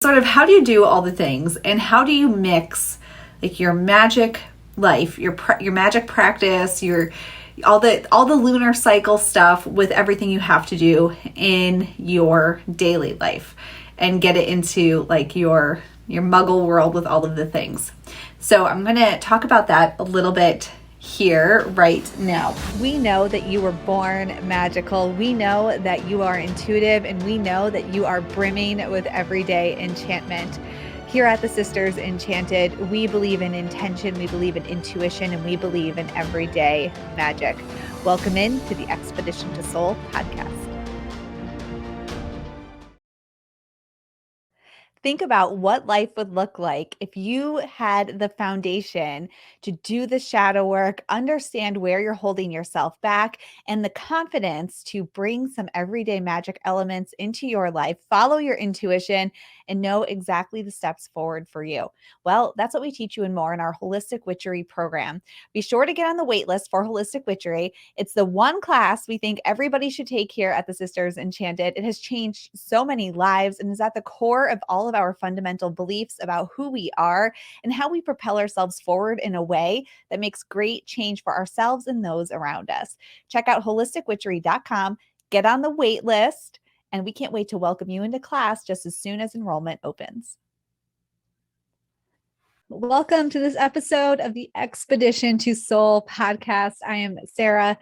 Sort of how do you do all the things, and how do you mix like your magic life, your magic practice, your all the lunar cycle stuff with everything you have to do in your daily life, and get it into like your muggle world with all of the things. So I'm going to talk about that a little bit here right now. We know that you were born magical. We know that you are intuitive, and we know that you are brimming with everyday enchantment. Here at the Sisters Enchanted, we believe in intention, we believe in intuition, and we believe in everyday magic. Welcome in to the Expedition to Soul podcast. Think about what life would look like if you had the foundation to do the shadow work, understand where you're holding yourself back, and the confidence to bring some everyday magic elements into your life, follow your intuition, and know exactly the steps forward for you. Well, that's what we teach you and more in our Holistic Witchery program. Be sure to get on the wait list for Holistic Witchery. It's the one class we think everybody should take here at the Sisters Enchanted. It has changed so many lives and is at the core of all of our fundamental beliefs about who we are and how we propel ourselves forward in a way that makes great change for ourselves and those around us. Check out holisticwitchery.com, get on the wait list, and we can't wait to welcome you into class just as soon as enrollment opens. Welcome to this episode of the Expedition to Soul podcast. I am Sarah,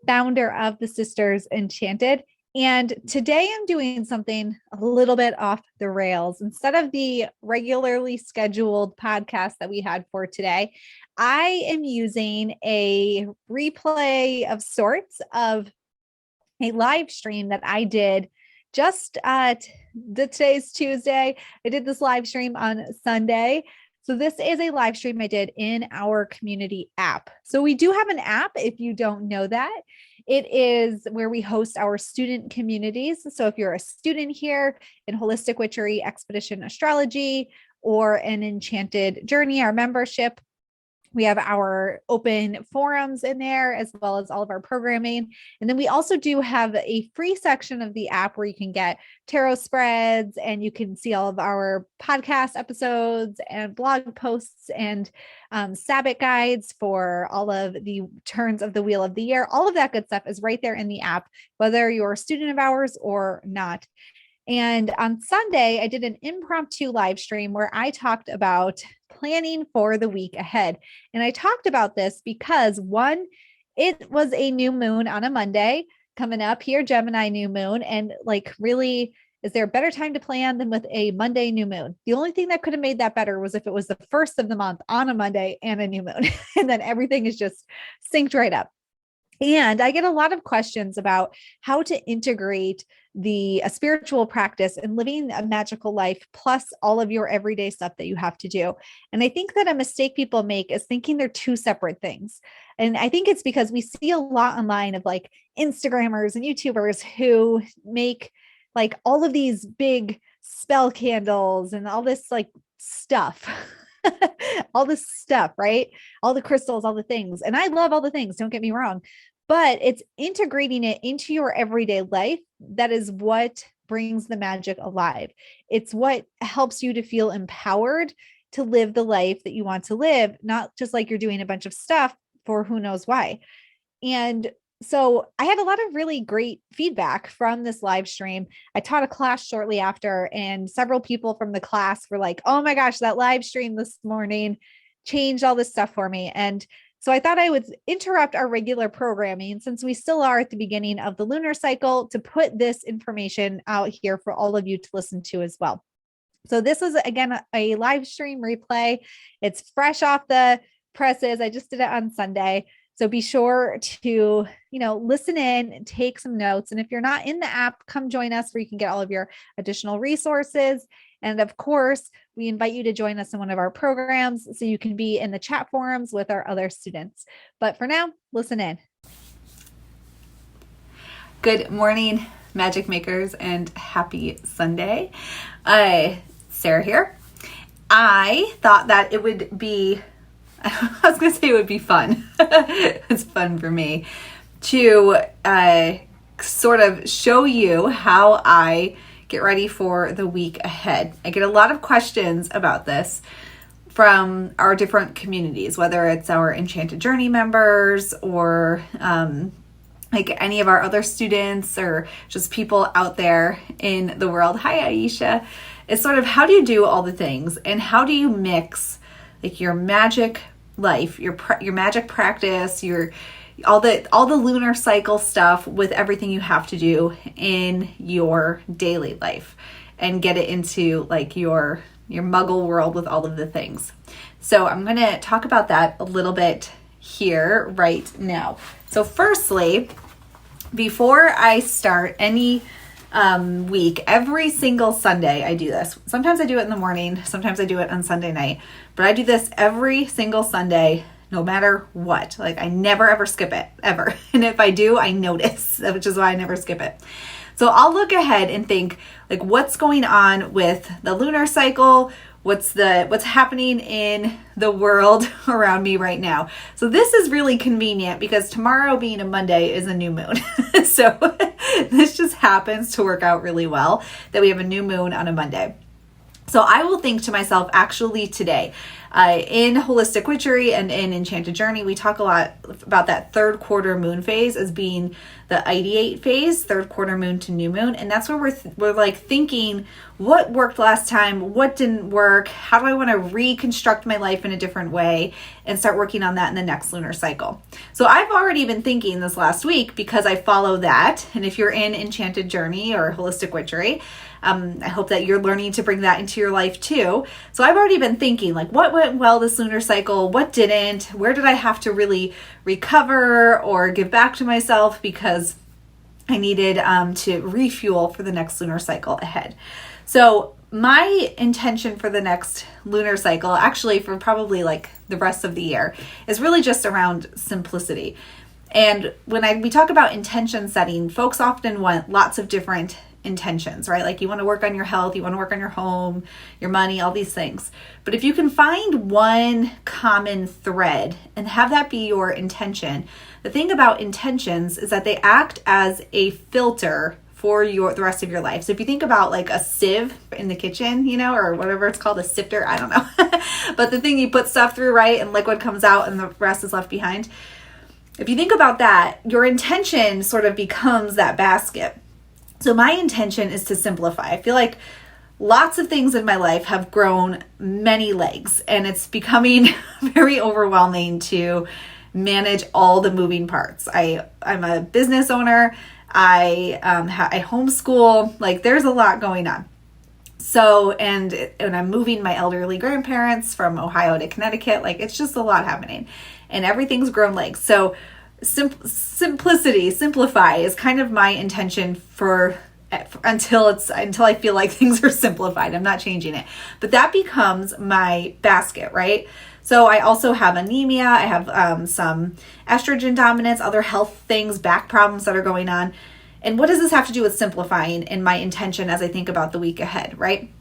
founder of the Sisters Enchanted. And today I'm doing something a little bit off the rails. Instead of the regularly scheduled podcast that we had for today, I am using a replay of sorts of a live stream that I did just today's Tuesday. I did this live stream on Sunday. So this is a live stream I did in our community app. So we do have an app if you don't know that. It is where we host our student communities. So if you're a student here in Holistic Witchery, Expedition Astrology, or an Enchanted Journey, our membership, we have our open forums in there, as well as all of our programming. And then we also do have a free section of the app where you can get tarot spreads, and you can see all of our podcast episodes and blog posts and Sabbath guides for all of the turns of the Wheel of the Year. All of that good stuff is right there in the app, whether you're a student of ours or not. And on Sunday, I did an impromptu live stream where I talked about planning for the week ahead. And I talked about this because one, it was a new moon on a Monday coming up here, Gemini new moon. And like, really, is there a better time to plan than with a Monday new moon? The only thing that could have made that better was if it was the first of the month on a Monday and a new moon, and then everything is just synced right up. And I get a lot of questions about how to integrate a spiritual practice and living a magical life, plus all of your everyday stuff that you have to do. And I think that a mistake people make is thinking they're two separate things. And I think it's because we see a lot online of like Instagrammers and YouTubers who make like all of these big spell candles and all this like stuff. All this stuff, right? All the crystals, all the things. And I love all the things, don't get me wrong, but it's integrating it into your everyday life. That is what brings the magic alive. It's what helps you to feel empowered to live the life that you want to live, not just like you're doing a bunch of stuff for who knows why. And so I had a lot of really great feedback from this live stream. I taught a class shortly after, and several people from the class were like, oh my gosh, that live stream this morning changed all this stuff for me. And so I thought I would interrupt our regular programming, since we still are at the beginning of the lunar cycle, to put this information out here for all of you to listen to as well. So this was, again, a live stream replay. It's fresh off the presses. I just did it on Sunday. So be sure to, listen in and take some notes. And if you're not in the app, come join us where you can get all of your additional resources. And of course, we invite you to join us in one of our programs so you can be in the chat forums with our other students. But for now, listen in. Good morning, magic makers, and happy Sunday. Sarah here. I thought that it would be I was going to say it would be fun. It's fun for me to sort of show you how I get ready for the week ahead. I get a lot of questions about this from our different communities, whether it's our Enchanted Journey members or like any of our other students or just people out there in the world. Hi, Aisha. It's sort of, how do you do all the things, and how do you mix like your magic life, your magic practice, all the lunar cycle stuff with everything you have to do in your daily life, and get it into like your muggle world with all of the things. So I'm going to talk about that a little bit here right now. So firstly, before I start any week, every single Sunday I do this. Sometimes I do it in the morning, sometimes I do it on Sunday night, but I do this every single Sunday, no matter what. Like, I never ever skip it, ever. And if I do, I notice, which is why I never skip it. So I'll look ahead and think, like, what's going on with the lunar cycle? What's happening in the world around me right now? So this is really convenient because tomorrow, being a Monday, is a new moon. So this just happens to work out really well that we have a new moon on a Monday. So I will think to myself, actually today, in Holistic Witchery and in Enchanted Journey, we talk a lot about that third quarter moon phase as being the ideate phase, third quarter moon to new moon. And that's where we're like thinking, what worked last time? What didn't work? How do I want to reconstruct my life in a different way and start working on that in the next lunar cycle? So I've already been thinking this last week because I follow that. And if you're in Enchanted Journey or Holistic Witchery, I hope that you're learning to bring that into your life too. So I've already been thinking, like, what went well this lunar cycle? What didn't? Where did I have to really recover or give back to myself because I needed to refuel for the next lunar cycle ahead? So my intention for the next lunar cycle, actually for probably like the rest of the year, is really just around simplicity. And when we talk about intention setting, folks often want lots of different intentions, right? Like, you want to work on your health, you want to work on your home, your money, all these things. But if you can find one common thread and have that be your intention, the thing about intentions is that they act as a filter for the rest of your life. So if you think about like a sieve in the kitchen, or whatever it's called, a sifter, I don't know. But the thing you put stuff through, right? And liquid comes out and the rest is left behind. If you think about that, your intention sort of becomes that basket. So my intention is to simplify. I feel like lots of things in my life have grown many legs, and it's becoming very overwhelming to manage all the moving parts. I'm a business owner. I homeschool. Like, there's a lot going on. So, and I'm moving my elderly grandparents from Ohio to Connecticut. Like, it's just a lot happening, and everything's grown legs. So simplicity, simplify is kind of my intention until I feel like things are simplified. I'm not changing it, but that becomes my basket, right? So I also have anemia. I have some estrogen dominance, other health things, back problems that are going on. And what does this have to do with simplifying in my intention as I think about the week ahead, right?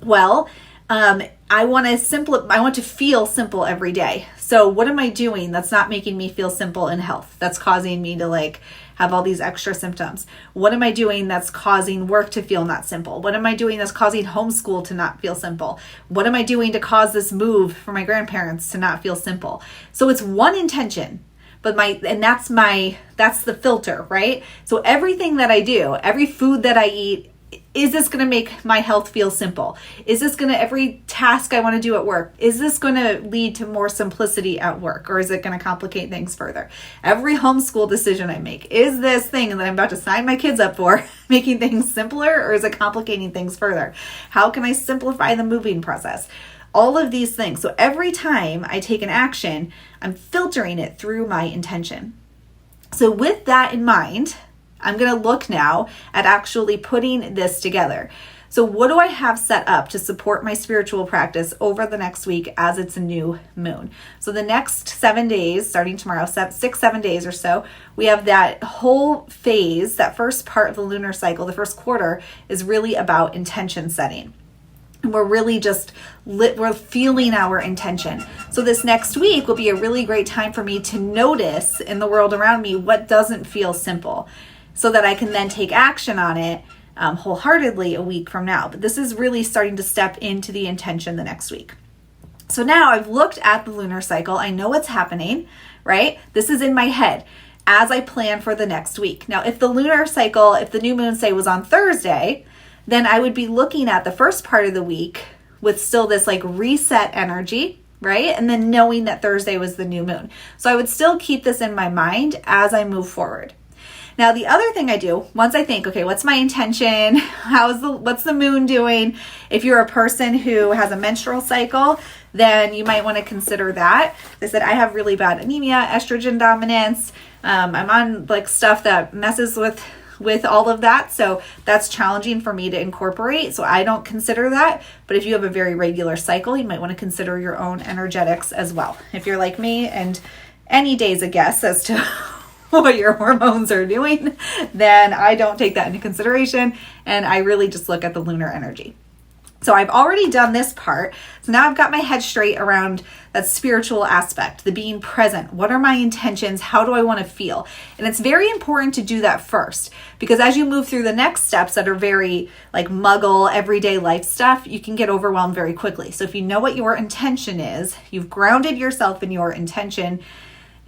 Well, I want to feel simple every day. So what am I doing that's not making me feel simple in health? That's causing me to like have all these extra symptoms. What am I doing that's causing work to feel not simple? What am I doing that's causing homeschool to not feel simple? What am I doing to cause this move for my grandparents to not feel simple? So it's one intention, but that's the filter, right? So everything that I do, every food that I eat, is this going to make my health feel simple? Is this going to, every task I want to do at work, is this going to lead to more simplicity at work? Or is it going to complicate things further? Every homeschool decision I make, is this thing that I'm about to sign my kids up for making things simpler, or is it complicating things further? How can I simplify the moving process? All of these things. So every time I take an action, I'm filtering it through my intention. So with that in mind, I'm going to look now at actually putting this together. So what do I have set up to support my spiritual practice over the next week as it's a new moon? So the next 7 days, starting tomorrow, 7 days or so, we have that whole phase, that first part of the lunar cycle, the first quarter is really about intention setting. And we're really just we're feeling our intention. So this next week will be a really great time for me to notice in the world around me what doesn't feel simple, so that I can then take action on it wholeheartedly a week from now. But this is really starting to step into the intention the next week. So now I've looked at the lunar cycle. I know what's happening, right? This is in my head as I plan for the next week. Now, if the lunar cycle, if the new moon, say, was on Thursday, then I would be looking at the first part of the week with still this like reset energy, right? And then knowing that Thursday was the new moon. So I would still keep this in my mind as I move forward. Now, the other thing I do, once I think, okay, what's my intention? What's the moon doing? If you're a person who has a menstrual cycle, then you might want to consider that. They said I have really bad anemia, estrogen dominance. I'm on like stuff that messes with all of that. So that's challenging for me to incorporate. So I don't consider that. But if you have a very regular cycle, you might want to consider your own energetics as well. If you're like me and any day's a guess as to what your hormones are doing, then I don't take that into consideration. And I really just look at the lunar energy. So I've already done this part. So now I've got my head straight around that spiritual aspect, the being present. What are my intentions? How do I want to feel? And it's very important to do that first, because as you move through the next steps that are very like muggle, everyday life stuff, you can get overwhelmed very quickly. So if you know what your intention is, you've grounded yourself in your intention,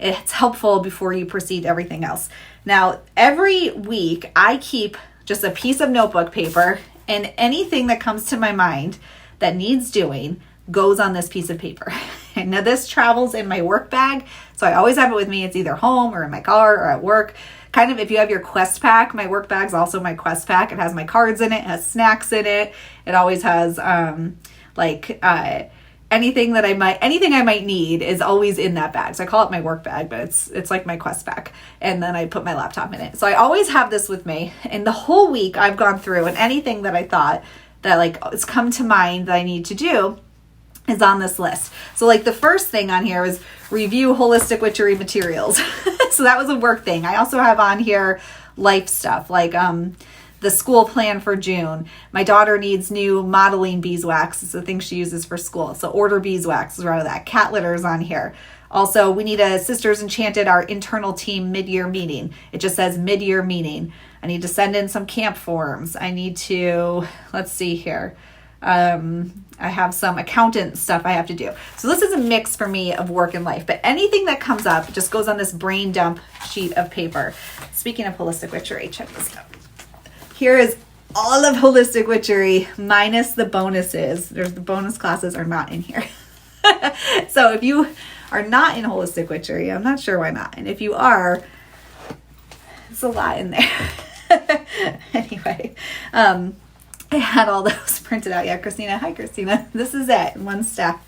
it's helpful before you proceed everything else. Now, every week I keep just a piece of notebook paper, and anything that comes to my mind that needs doing goes on this piece of paper. And now this travels in my work bag. So I always have it with me. It's either home or in my car or at work. Kind of if you have your quest pack, my work bag's also my quest pack. It has my cards in it, it has snacks in it. It always has anything I might need is always in that bag. So I call it my work bag, but it's like my quest bag. And then I put my laptop in it. So I always have this with me. And the whole week I've gone through, and anything that I thought that like it's come to mind that I need to do is on this list. So like the first thing on here is review holistic witchery materials. So that was a work thing. I also have on here life stuff like the school plan for June. My daughter needs new modeling beeswax. It's the thing she uses for school. So order beeswax is out of that. Cat litter is on here. Also, we need a Sisters Enchanted, our internal team mid-year meeting. It just says mid-year meeting. I need to send in some camp forms. I need to, let's see here. I have some accountant stuff I have to do. So this is a mix for me of work and life, but anything that comes up just goes on this brain dump sheet of paper. Speaking of holistic witchery, check this out. Here is all of holistic witchery minus the bonuses. The bonus classes are not in here. So if you are not in holistic witchery, I'm not sure why not. And if you are, it's a lot in there. Anyway, I had all those printed out. Yeah, Christina. Hi, Christina. This is it. One stack.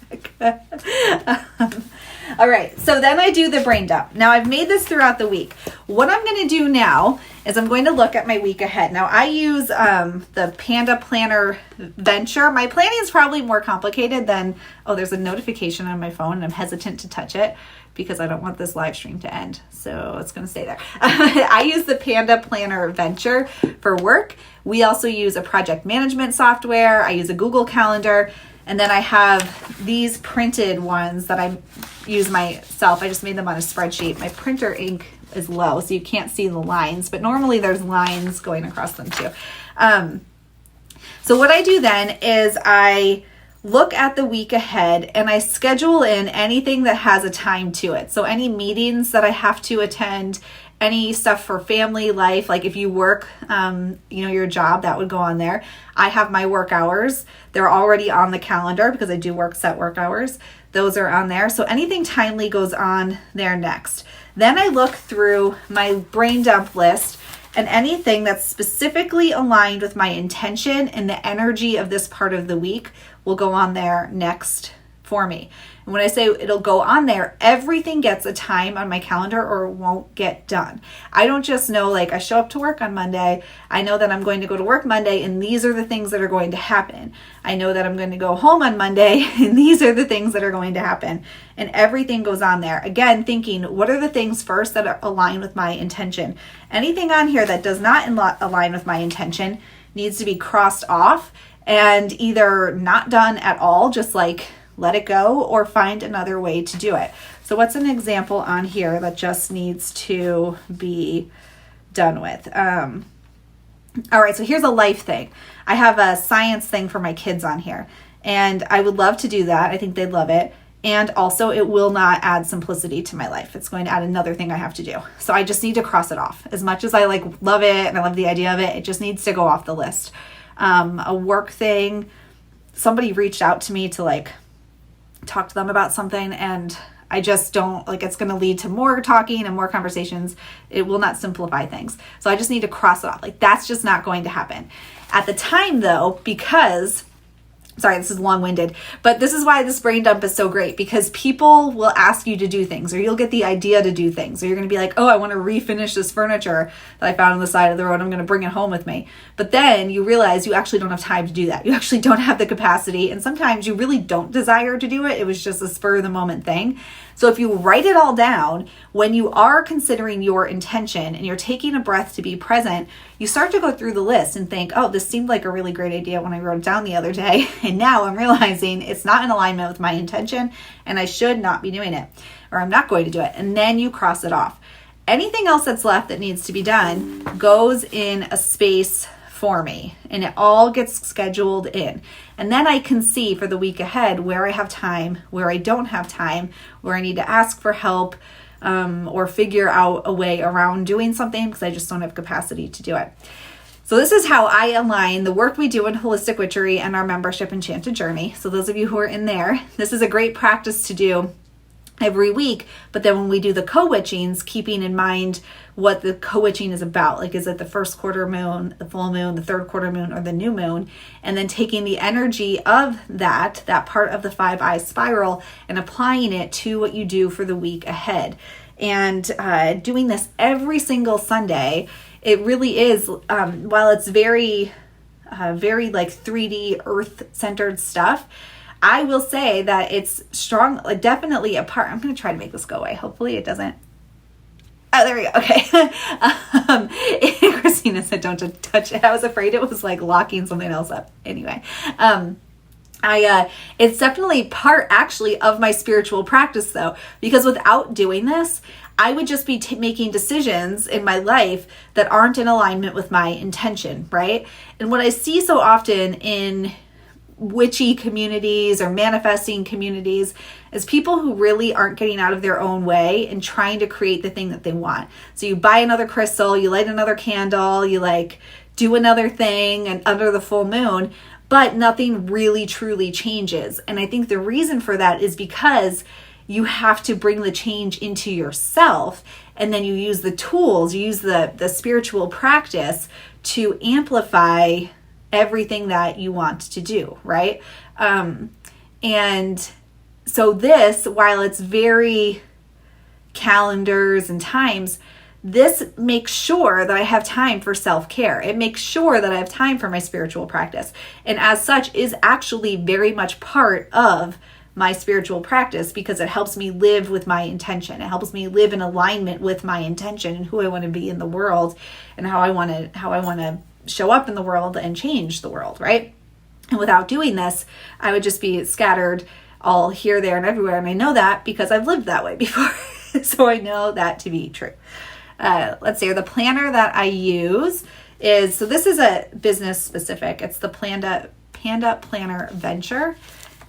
All right. So then I do the brain dump. Now I've made this throughout the week. What I'm going to do now is I'm going to look at my week ahead. Now I use the Panda Planner Venture. My planning is probably more complicated than, oh, there's a notification on my phone and I'm hesitant to touch it because I don't want this live stream to end. So it's going to stay there. I use the Panda Planner Venture for work. We also use a project management software. I use a Google Calendar. And then I have these printed ones that I use myself. I just made them on a spreadsheet. My printer ink is low, so you can't see the lines, but normally there's lines going across them too. So what I do then is I look at the week ahead and I schedule in anything that has a time to it. So any meetings that I have to attend, any stuff for family life, like if you work, your job, that would go on there. I have my work hours. They're already on the calendar because I do work set work hours. Those are on there. So anything timely goes on there next. Then I look through my brain dump list, and anything that's specifically aligned with my intention and the energy of this part of the week will go on there next for me. And when I say it'll go on there, everything gets a time on my calendar or it won't get done. I don't just know, like, I show up to work on Monday. I know that I'm going to go to work Monday and these are the things that are going to happen. I know that I'm going to go home on Monday and these are the things that are going to happen. And everything goes on there. Again, thinking, what are the things first that align with my intention? Anything on here that does not align with my intention needs to be crossed off and either not done at all, just like let it go, or find another way to do it. So what's an example on here that just needs to be done with? All right, so here's a life thing. I have a science thing for my kids on here, and I would love to do that. I think they'd love it. And also, it will not add simplicity to my life. It's going to add another thing I have to do. So I just need to cross it off. As much as I love it and I love the idea of it, it just needs to go off the list. A work thing, somebody reached out to me to talk to them about something, and I just don't it's going to lead to more talking and more conversations. It will not simplify things. So I just need to cross it off. That's just not going to happen. At the time though, because sorry, this is long-winded, but this is why this brain dump is so great, because people will ask you to do things, or you'll get the idea to do things, or you're going to be like, oh, I want to refinish this furniture that I found on the side of the road. I'm going to bring it home with me. But then you realize you actually don't have time to do that. You actually don't have the capacity. And sometimes you really don't desire to do it. It was just a spur of the moment thing. So if you write it all down, when you are considering your intention and you're taking a breath to be present, you start to go through the list and think, oh, this seemed like a really great idea when I wrote it down the other day. And now I'm realizing it's not in alignment with my intention and I should not be doing it, or I'm not going to do it. And then you cross it off. Anything else that's left that needs to be done goes in a space for me, and it all gets scheduled in. And then I can see for the week ahead where I have time, where I don't have time, where I need to ask for help, or figure out a way around doing something because I just don't have capacity to do it. So this is how I align the work we do in Holistic Witchery and our membership Enchanted Journey. So those of you who are in there, this is a great practice to do every week. But then when we do the co-witchings, keeping in mind what the co-witching is about. Is it the first quarter moon, the full moon, the third quarter moon, or the new moon? And then taking the energy of that part of the 5-eye spiral, and applying it to what you do for the week ahead. And doing this every single Sunday, it really is, while it's very 3D earth-centered stuff, I will say that it's strong, definitely a part. I'm going to try to make this go away. Hopefully it doesn't. Oh, there we go. Okay. Christina said, don't touch it. I was afraid it was locking something else up. Anyway, it's definitely part actually of my spiritual practice though, because without doing this, I would just be making decisions in my life that aren't in alignment with my intention, right? And what I see so often in witchy communities or manifesting communities is people who really aren't getting out of their own way and trying to create the thing that they want. So you buy another crystal, you light another candle, you do another thing and under the full moon, but nothing really truly changes. And I think the reason for that is because you have to bring the change into yourself, and then you use the tools, you use the spiritual practice to amplify everything that you want to do, right? And so this, while it's very calendars and times, this makes sure that I have time for self-care. It makes sure that I have time for my spiritual practice. And as such is actually very much part of my spiritual practice, because it helps me live with my intention. It helps me live in alignment with my intention and who I want to be in the world and how I want to show up in the world and change the world, right? And without doing this, I would just be scattered all here, there, and everywhere. And I know that because I've lived that way before. So I know that to be true. Let's see, the planner that I use is, so this is a business specific. It's the Panda Planner Venture.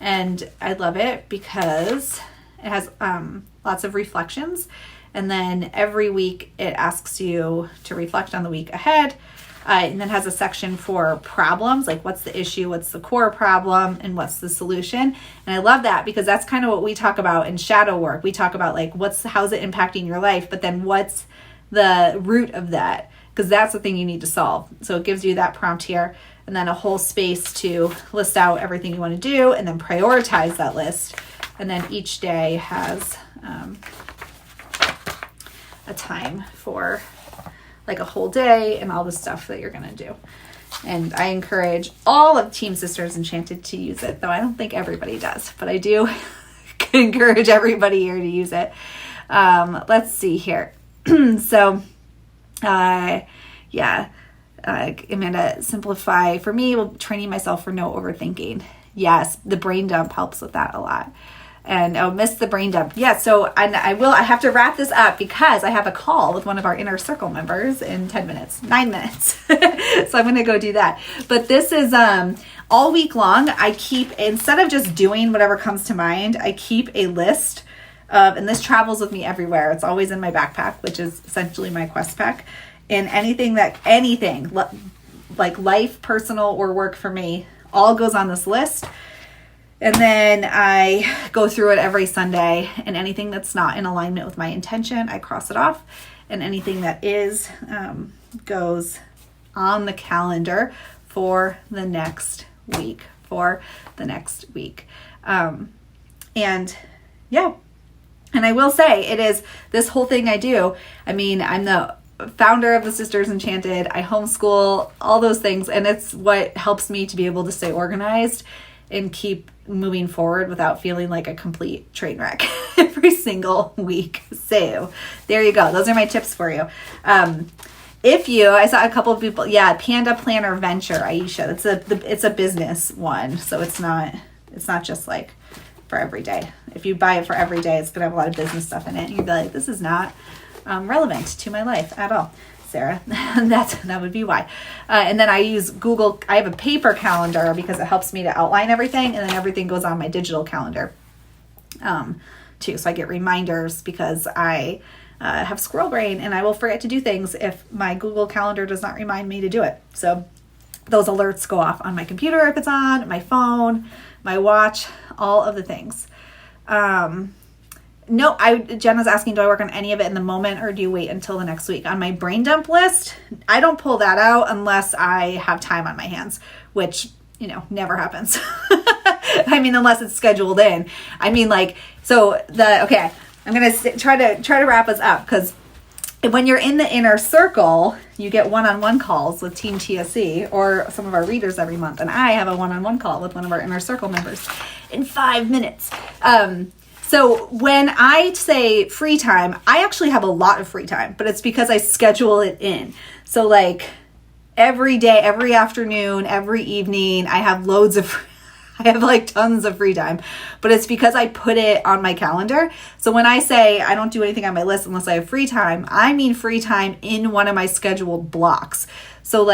And I love it because it has lots of reflections. And then every week it asks you to reflect on the week ahead. And then has a section for problems, like what's the issue, what's the core problem, and what's the solution. And I love that because that's kind of what we talk about in shadow work. We talk about how's it impacting your life, but then what's the root of that? Because that's the thing you need to solve. So it gives you that prompt here, and then a whole space to list out everything you want to do, and then prioritize that list. And then each day has a time for a whole day and all the stuff that you're going to do. And I encourage all of Team Sisters Enchanted to use it, though I don't think everybody does, but I do encourage everybody here to use it. Let's see here. So, Amanda, simplify for me, training myself for no overthinking. Yes, the brain dump helps with that a lot. And I'll miss the brain dump. Yeah, so I have to wrap this up because I have a call with one of our inner circle members in 9 minutes. So I'm going to go do that. But this is all week long. I keep, instead of just doing whatever comes to mind, I keep a list of, and this travels with me everywhere. It's always in my backpack, which is essentially my quest pack. And anything like life, personal, or work for me, all goes on this list. And then I go through it every Sunday, and anything that's not in alignment with my intention, I cross it off. And anything that is, goes on the calendar for the next week, and yeah. And I will say, it is this whole thing I do. I mean, I'm the founder of the Sisters Enchanted. I homeschool, all those things. And it's what helps me to be able to stay organized and keep moving forward without feeling like a complete train wreck every single week. So there you go. Those are my tips for you. I saw a couple of people, Panda Planner Venture, Aisha. It's a business one. So it's not just like for every day. If you buy it for every day, it's going to have a lot of business stuff in it. And you'd be like, this is not relevant to my life at all, Sarah. That would be why. And then I use Google. I have a paper calendar because it helps me to outline everything, and then everything goes on my digital calendar too. So I get reminders because I have squirrel brain, and I will forget to do things if my Google Calendar does not remind me to do it. So those alerts go off on my computer if it's on, my phone, my watch, all of the things. Jenna's asking, do I work on any of it in the moment or do you wait until the next week? On my brain dump list, I don't pull that out unless I have time on my hands, which, never happens. I mean, unless it's scheduled in. I mean, I'm going to try to wrap us up, because when you're in the inner circle, you get one-on-one calls with Team TSC or some of our readers every month. And I have a one-on-one call with one of our inner circle members in 5 minutes. So when I say free time, I actually have a lot of free time, but it's because I schedule it in. So like every day, every afternoon, every evening, I have tons of free time, but it's because I put it on my calendar. So when I say I don't do anything on my list unless I have free time, I mean free time in one of my scheduled blocks. So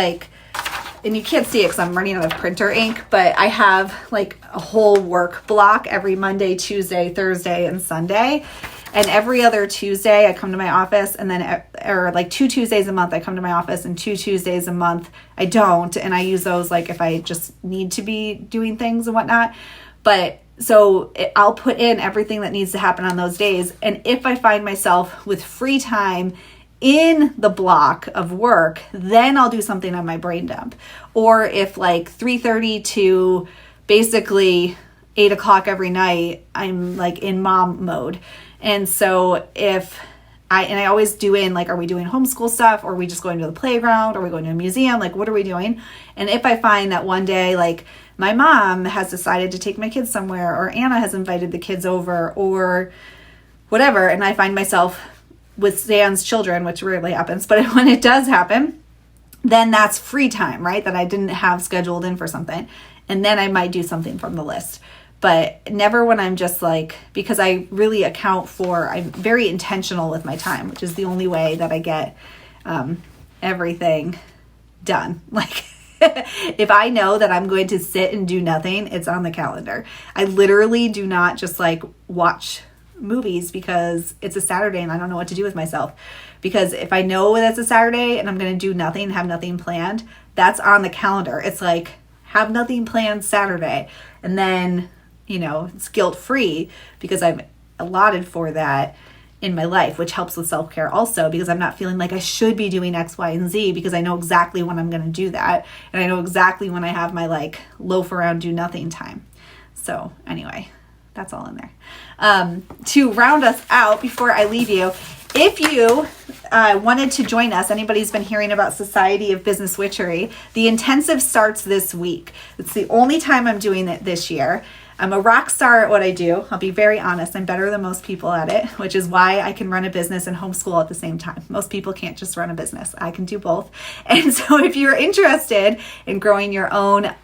and you can't see it because I'm running out of printer ink, but I have like a whole work block every Monday, Tuesday, Thursday, and Sunday. And every other Tuesday I come to my office, and then, or like 2 Tuesdays a month I come to my office, and 2 Tuesdays a month I don't. And I use those like if I just need to be doing things and whatnot. But so I'll put in everything that needs to happen on those days. And if I find myself with free time in the block of work, then I'll do something on my brain dump. Or if like 3:30 to basically 8 o'clock every night, I'm like in mom mode. And so I always do in like, are we doing homeschool stuff? Or are we just going to the playground? Are we going to a museum? Like, what are we doing? And if I find that one day, like my mom has decided to take my kids somewhere, or Anna has invited the kids over, or whatever, and I find myself with Zan's children, which rarely happens, but when it does happen, then that's free time, right? That I didn't have scheduled in for something. And then I might do something from the list, but never when I'm just like, because I really I'm very intentional with my time, which is the only way that I get everything done. Like if I know that I'm going to sit and do nothing, it's on the calendar. I literally do not just like watch movies because it's a Saturday and I don't know what to do with myself. Because if I know that it's a Saturday and I'm going to do nothing, have nothing planned, that's on the calendar. It's like, have nothing planned Saturday. And then, it's guilt-free because I've allotted for that in my life, which helps with self-care also, because I'm not feeling like I should be doing X, Y, and Z, because I know exactly when I'm going to do that. And I know exactly when I have my like loaf around, do nothing time. So anyway, that's all in there. To round us out before I leave you, if you wanted to join us, anybody's been hearing about Society of Business Witchery, the intensive starts this week. It's the only time I'm doing it this year. I'm a rock star at what I do. I'll be very honest. I'm better than most people at it, which is why I can run a business and homeschool at the same time. Most people can't just run a business. I can do both. And so if you're interested in growing your own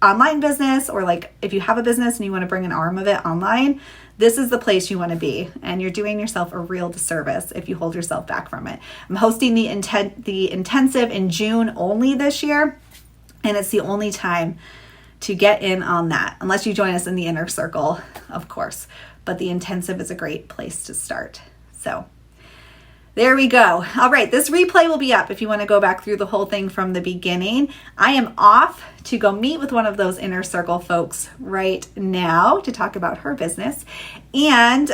online business, or like if you have a business and you want to bring an arm of it online, this is the place you want to be. And you're doing yourself a real disservice if you hold yourself back from it. I'm hosting the intensive in June only this year, and it's the only time to get in on that, unless you join us in the inner circle, of course. But the intensive is a great place to start. So there we go. All right, this replay will be up if you want to go back through the whole thing from the beginning. I am off to go meet with one of those inner circle folks right now to talk about her business. And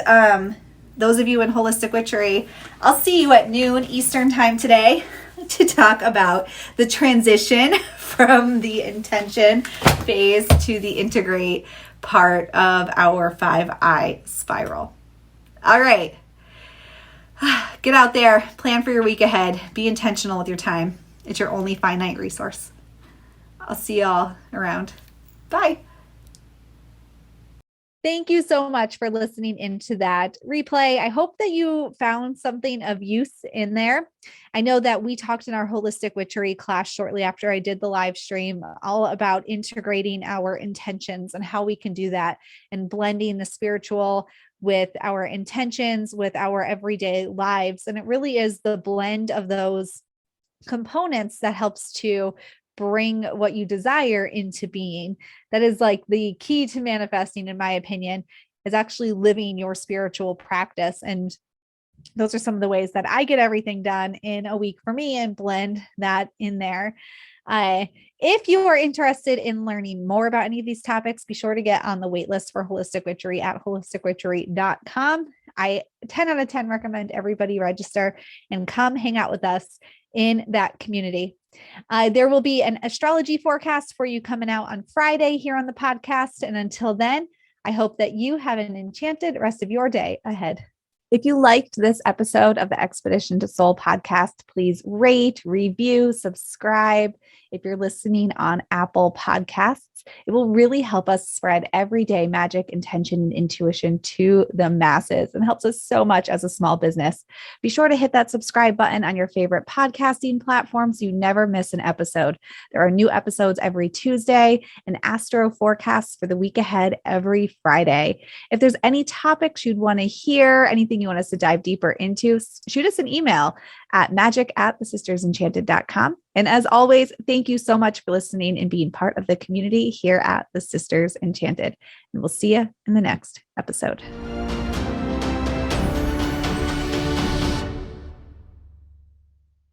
those of you in Holistic Witchery, I'll see you at noon Eastern time today to talk about the transition from the intention phase to the integrate part of our 5-eye spiral. All right. Get out there, plan for your week ahead, be intentional with your time. It's your only finite resource. I'll see y'all around. Bye. Thank you so much for listening into that replay. I hope that you found something of use in there. I know that we talked in our Holistic Witchery class shortly after I did the live stream all about integrating our intentions and how we can do that and blending the spiritual with our intentions, with our everyday lives. And it really is the blend of those components that helps to bring what you desire into being. That is like the key to manifesting, in my opinion, is actually living your spiritual practice. And those are some of the ways that I get everything done in a week for me and blend that in there. If you are interested in learning more about any of these topics, be sure to get on the waitlist for Holistic Witchery at holisticwitchery.com. I 10 out of 10 recommend everybody register and come hang out with us in that community. There will be an astrology forecast for you coming out on Friday here on the podcast. And until then, I hope that you have an enchanted rest of your day ahead. If you liked this episode of the Expedition to Soul podcast, please rate, review, subscribe. If you're listening on Apple Podcasts, it will really help us spread everyday magic, intention, and intuition to the masses and helps us so much as a small business. Be sure to hit that subscribe button on your favorite podcasting platform so you never miss an episode. There are new episodes every Tuesday and astro forecasts for the week ahead every Friday. If there's any topics you'd want to hear, anything you want us to dive deeper into, shoot us an email at magic@thesistersenchanted.com. And as always, thank you so much for listening and being part of the community here at the Sisters Enchanted. And we'll see you in the next episode.